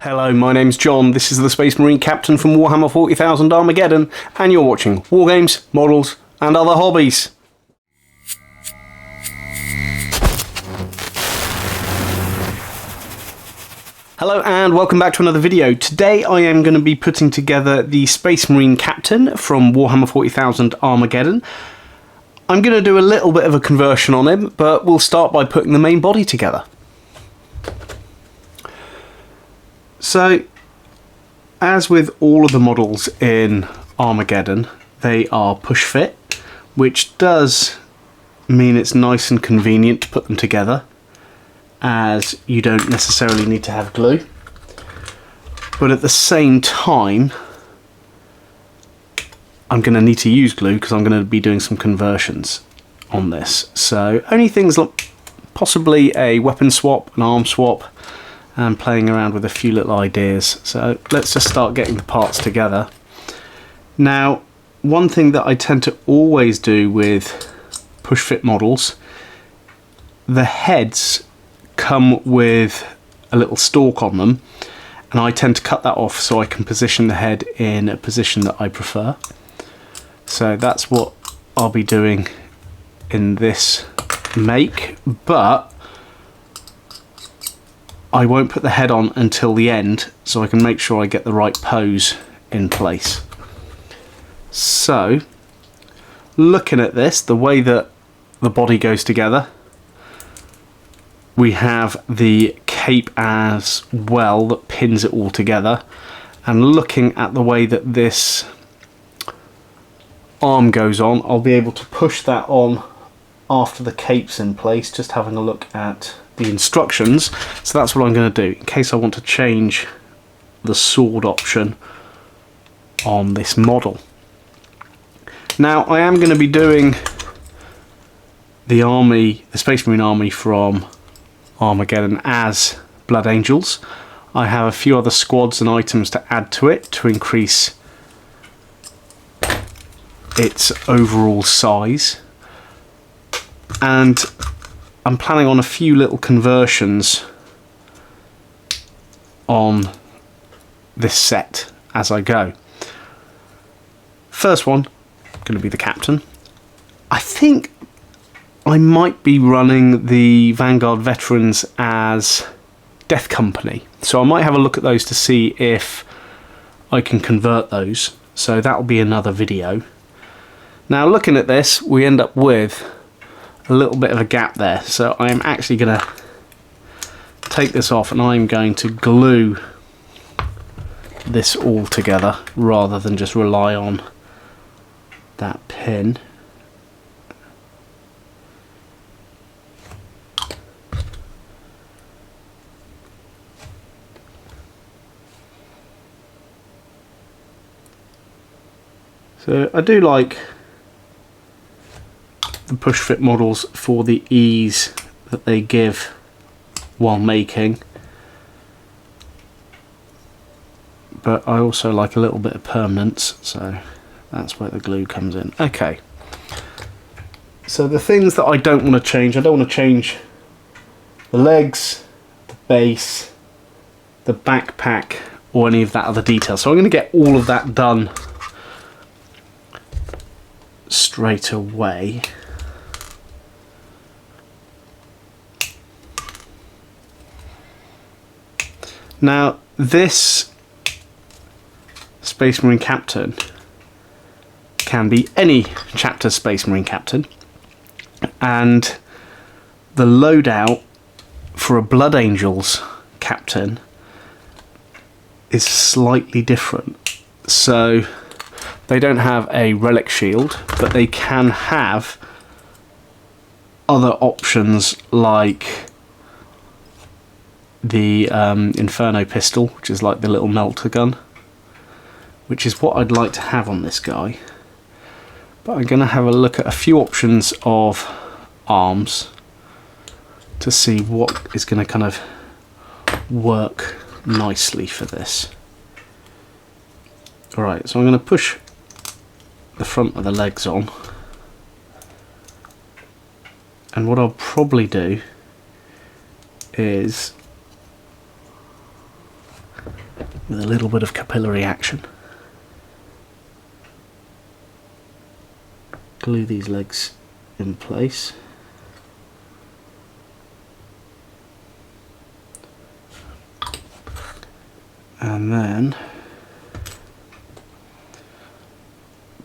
Hello, my name's John. This is the Space Marine Captain from Warhammer 40,000 Armageddon, and you're watching Wargames, Models, and Other Hobbies. Hello and welcome back to another video. Today I am going to be putting together the Space Marine Captain from Warhammer 40,000 Armageddon. I'm going to do a little bit of a conversion on him, but we'll start by putting the main body together. So, as with all of the models in Armageddon, they are push fit, which does mean it's nice and convenient to put them together, as you don't necessarily need to have glue. But at the same time, I'm going to need to use glue because I'm going to be doing some conversions on this. So only things like possibly a weapon swap, an arm swap, and playing around with a few little ideas. So let's just start getting the parts together. Now, one thing that I tend to always do with push fit models, the heads come with a little stalk on them, and I tend to cut that off so I can position the head in a position that I prefer. So that's what I'll be doing in this make, but I won't put the head on until the end so I can make sure I get the right pose in place. So, looking at this, the way that the body goes together, we have the cape as well that pins it all together, and looking at the way that this arm goes on, I'll be able to push that on after the cape's in place, just having a look at the instructions. So that's what I'm going to do in case I want to change the sword option on this model. Now I am going to be doing the Space Marine army from Armageddon as Blood Angels. I have a few other squads and items to add to it to increase its overall size, and I'm planning on a few little conversions on this set as I go. First one, going to be the Captain. I think I might be running the Vanguard Veterans as Death Company, so I might have a look at those to see if I can convert those, so that'll be another video. Now looking at this, we end up with a little bit of a gap there, so I am actually going to take this off and I'm going to glue this all together rather than just rely on that pin. So I do like the push fit models for the ease that they give while making, but I also like a little bit of permanence, so that's where the glue comes in. Okay, so the things that I don't want to change, I don't want to change the legs, the base, the backpack, or any of that other detail, so I'm going to get all of that done straight away. Now this Space Marine Captain can be any chapter Space Marine Captain, and the loadout for a Blood Angels Captain is slightly different. So they don't have a relic shield, but they can have other options like the Inferno pistol, which is like the little melter gun, which is what I'd like to have on this guy. But I'm going to have a look at a few options of arms to see what is going to kind of work nicely for this. Alright, so I'm going to push the front of the legs on, and what I'll probably do is with a little bit of capillary action. Glue these legs in place. And then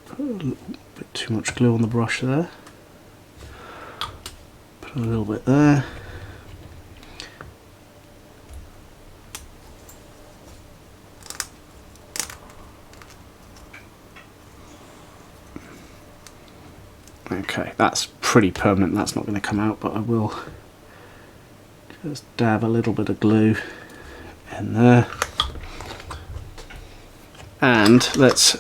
put a little bit too much glue on the brush there. Put a little bit there. Okay, that's pretty permanent, that's not going to come out, but I will just dab a little bit of glue in there. And let's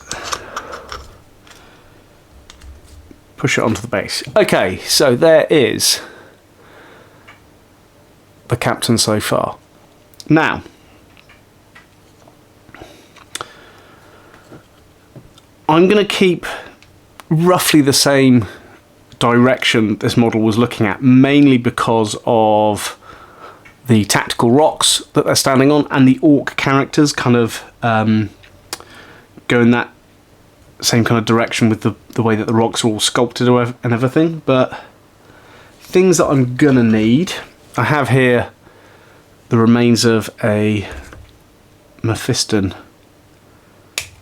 push it onto the base. Okay, so there is the captain so far. Now, I'm going to keep roughly the same direction this model was looking at, mainly because of the tactical rocks that they're standing on and the orc characters kind of go in that same kind of direction with the way that the rocks are all sculpted and everything. But things that I'm gonna need, I have here the remains of a Mephiston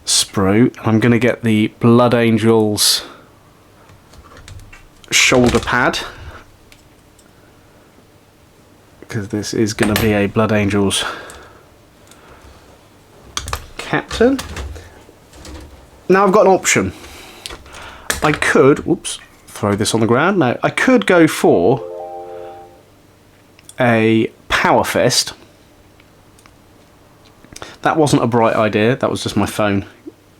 sprue. I'm gonna get the Blood Angels shoulder pad, because this is going to be a Blood Angels captain. Now I've got an option. I could, whoops, throw this on the ground. No, I could go for a Power Fist. That wasn't a bright idea, that was just my phone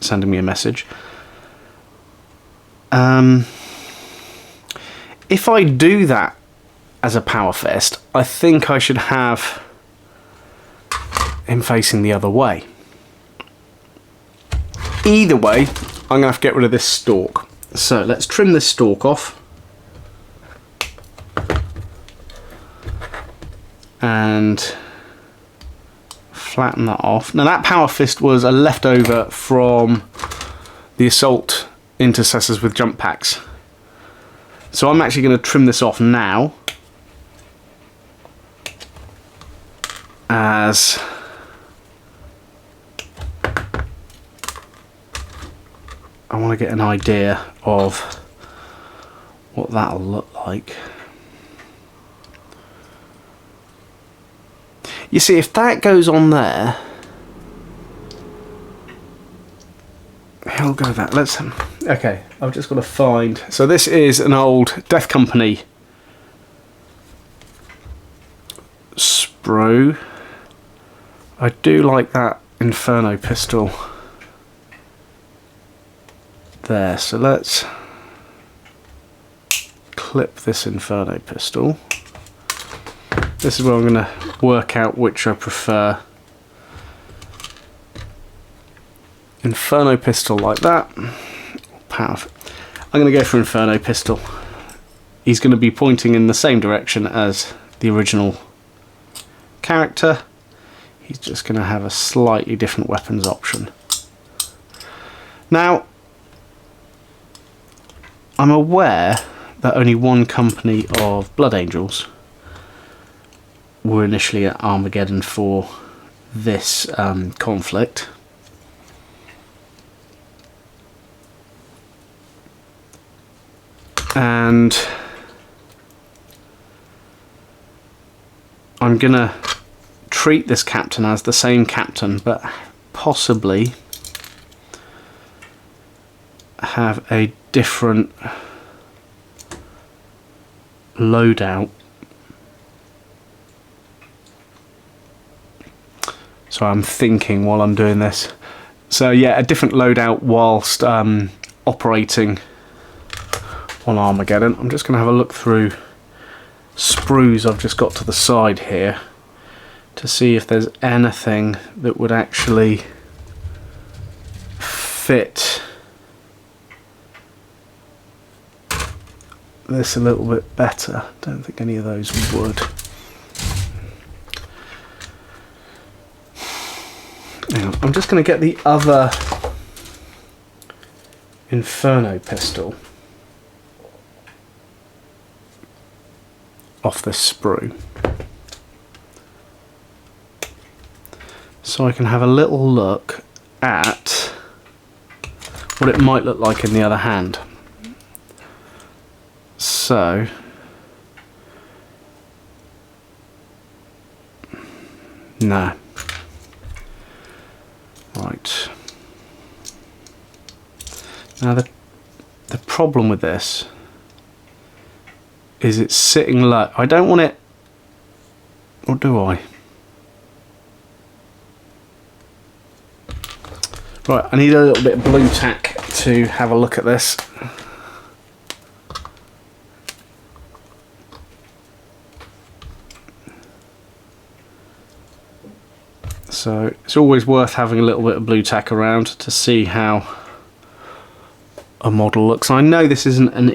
sending me a message. If I do that as a Power Fist, I think I should have him facing the other way. Either way, I'm going to have to get rid of this stalk. So let's trim this stalk off. And flatten that off. Now that Power Fist was a leftover from the Assault Intercessors with jump packs. So I'm actually going to trim this off now, as I want to get an idea of what that'll look like. You see, if that goes on there, I'll go that. Let's. Okay, I've just got to find. So this is an old Death Company sprue. I do like that Inferno pistol there. So let's clip this Inferno pistol. This is where I'm going to work out which I prefer. Inferno pistol like that. I'm going to go for Inferno pistol. He's going to be pointing in the same direction as the original character. He's just going to have a slightly different weapons option. Now, I'm aware that only one company of Blood Angels were initially at Armageddon for this conflict. And I'm gonna treat this captain as the same captain, but possibly have a different loadout. So I'm thinking while I'm doing this. So yeah, a different loadout whilst operating on Armageddon. I'm just going to have a look through sprues I've just got to the side here to see if there's anything that would actually fit this a little bit better. Don't think any of those would. Hang on, I'm just going to get the other Inferno pistol off this sprue, so I can have a little look at what it might look like in the other hand. So no. Right. Now the problem with this is it's sitting low. I don't want it, or do I? Right, I need a little bit of blue tack to have a look at this. So it's always worth having a little bit of blue tack around to see how a model looks. I know this isn't an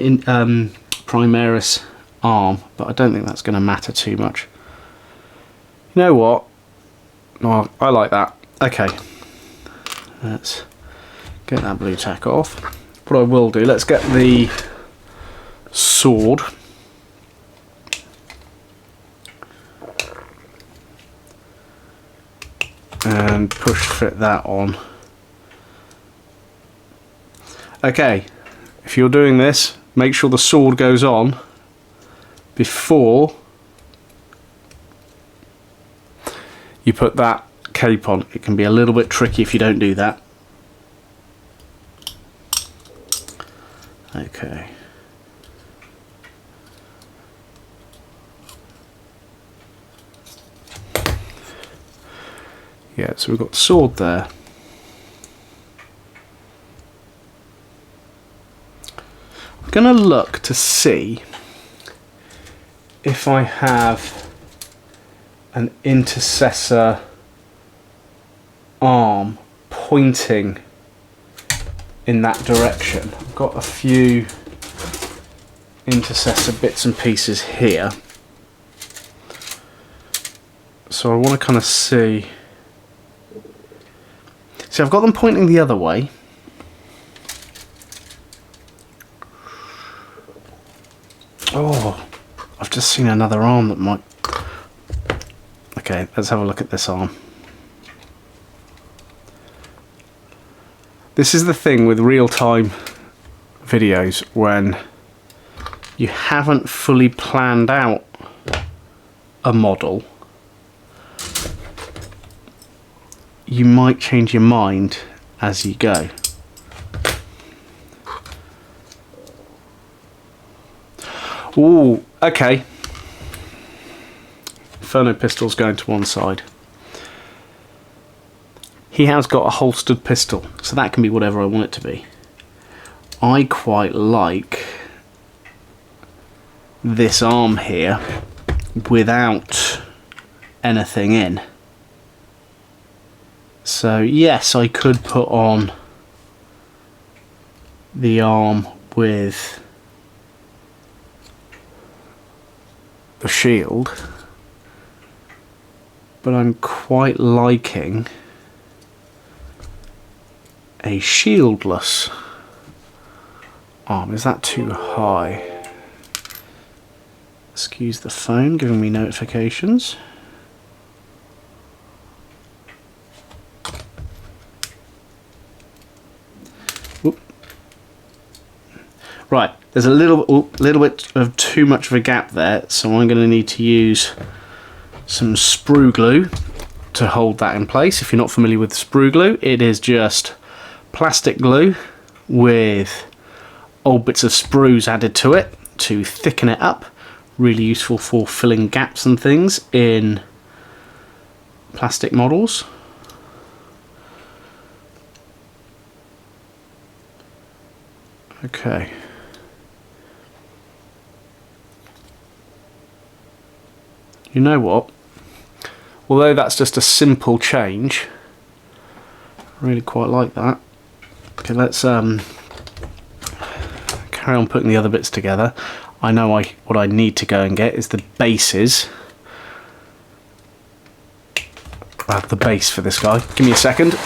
Primaris arm, but I don't think that's going to matter too much. You know what? No, I like that. Okay, let's get that blue tack off. What I will do, let's get the sword. And push fit that on. Okay, if you're doing this, make sure the sword goes on before you put that cape on. It can be a little bit tricky if you don't do that. Okay. Yeah, so we've got the sword there. I'm going to look to see if I have an intercessor arm pointing in that direction. I've got a few intercessor bits and pieces here. So I want to kind of see... See, I've got them pointing the other way. Oh, I've just seen another arm that might... Okay, let's have a look at this arm. This is the thing with real-time videos when you haven't fully planned out a model. You might change your mind as you go. Ooh, okay. Inferno pistol's going to one side. He has got a holstered pistol, so that can be whatever I want it to be. I quite like this arm here without anything in. So yes, I could put on the arm with the shield, but I'm quite liking a shieldless arm. Is that too high? Excuse the phone giving me notifications. Whoop. Right, there's a little bit of too much of a gap there, so I'm going to need to use some sprue glue to hold that in place. If you're not familiar with sprue glue, it is just plastic glue with old bits of sprues added to it to thicken it up. Really useful for filling gaps and things in plastic models. Okay. You know what? Although that's just a simple change, I really quite like that. Okay, let's carry on putting the other bits together. I know what I need to go and get is the bases the base for this guy. Give me a second.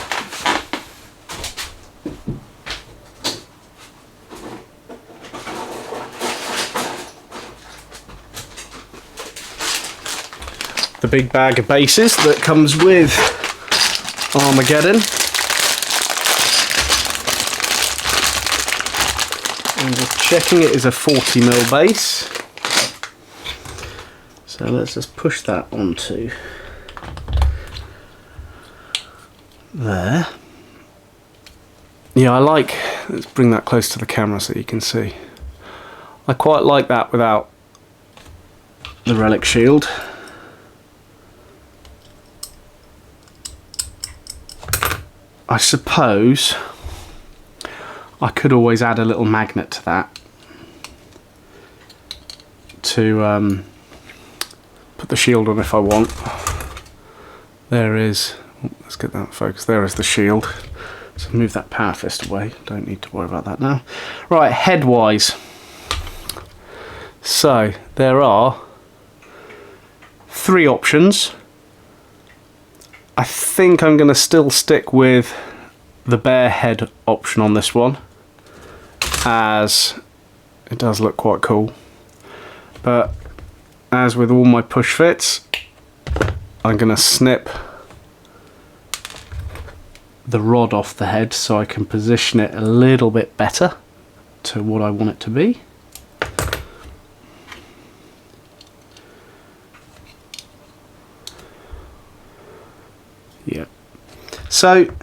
The big bag of bases that comes with Armageddon. And just checking it is a 40mm base. So let's just push that onto there. Yeah, let's bring that close to the camera so you can see. I quite like that without the relic shield. I suppose I could always add a little magnet to that to put the shield on if I want. There is, let's get that focused, there is the shield. So move that power fist away, don't need to worry about that now. Right, head wise. So there are 3 options. I think I'm going to still stick with the bare head option on this one, as it does look quite cool. But as with all my push fits, I'm going to snip the rod off the head so I can position it a little bit better to what I want it to be. Yeah. So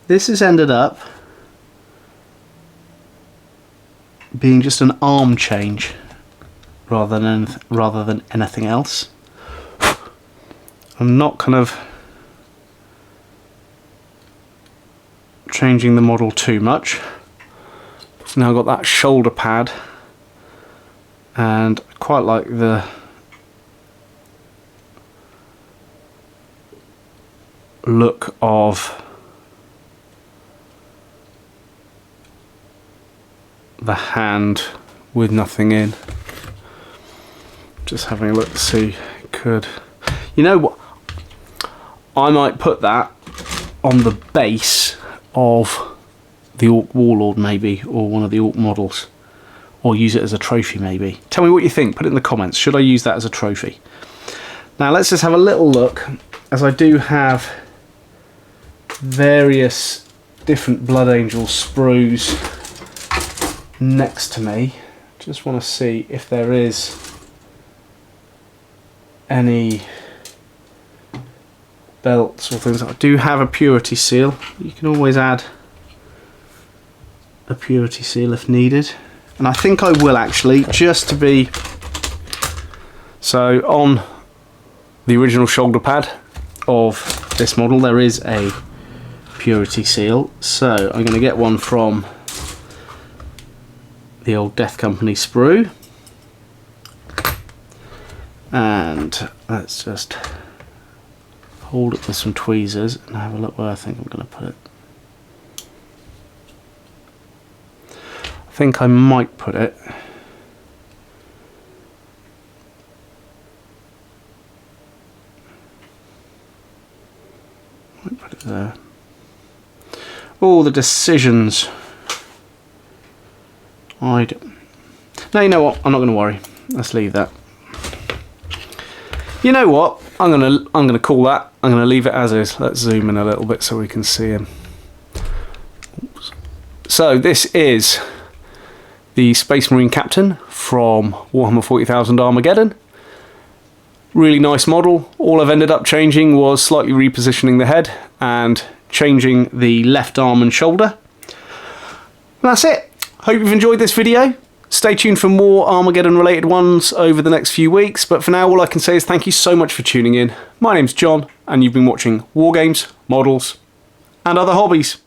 this has ended up being just an arm change rather than anything else. I'm not kind of changing the model too much. It's now got that shoulder pad, and I quite like the look of the hand with nothing in. Just having a look to see, could, you know what, I might put that on the base of the Orc Warlord maybe, or one of the Orc models, or use it as a trophy maybe. Tell me what you think, put it in the comments. Should I use that as a trophy? Now let's just have a little look, as I do have various different Blood Angel sprues next to me. Just want to see if there is any belts or things. I do have a purity seal. You can always add a purity seal if needed, and I think I will actually, just to be, so on the original shoulder pad of this model there is a purity seal, so I'm going to get one from the old Death Company sprue, and let's just hold it with some tweezers and have a look where I think I'm going to put it. I think I might put it there. All the decisions. No, you know what? I'm not going to worry. Let's leave that. You know what? I'm gonna call that. I'm gonna leave it as is. Let's zoom in a little bit so we can see him. Oops. So this is the Space Marine Captain from Warhammer 40,000 Armageddon. Really nice model. All I've ended up changing was slightly repositioning the head and changing the left arm and shoulder. And that's it. Hope you've enjoyed this video. Stay tuned for more Armageddon related ones over the next few weeks, but for now all I can say is thank you so much for tuning in. My name's John and you've been watching Wargames, Models and Other Hobbies.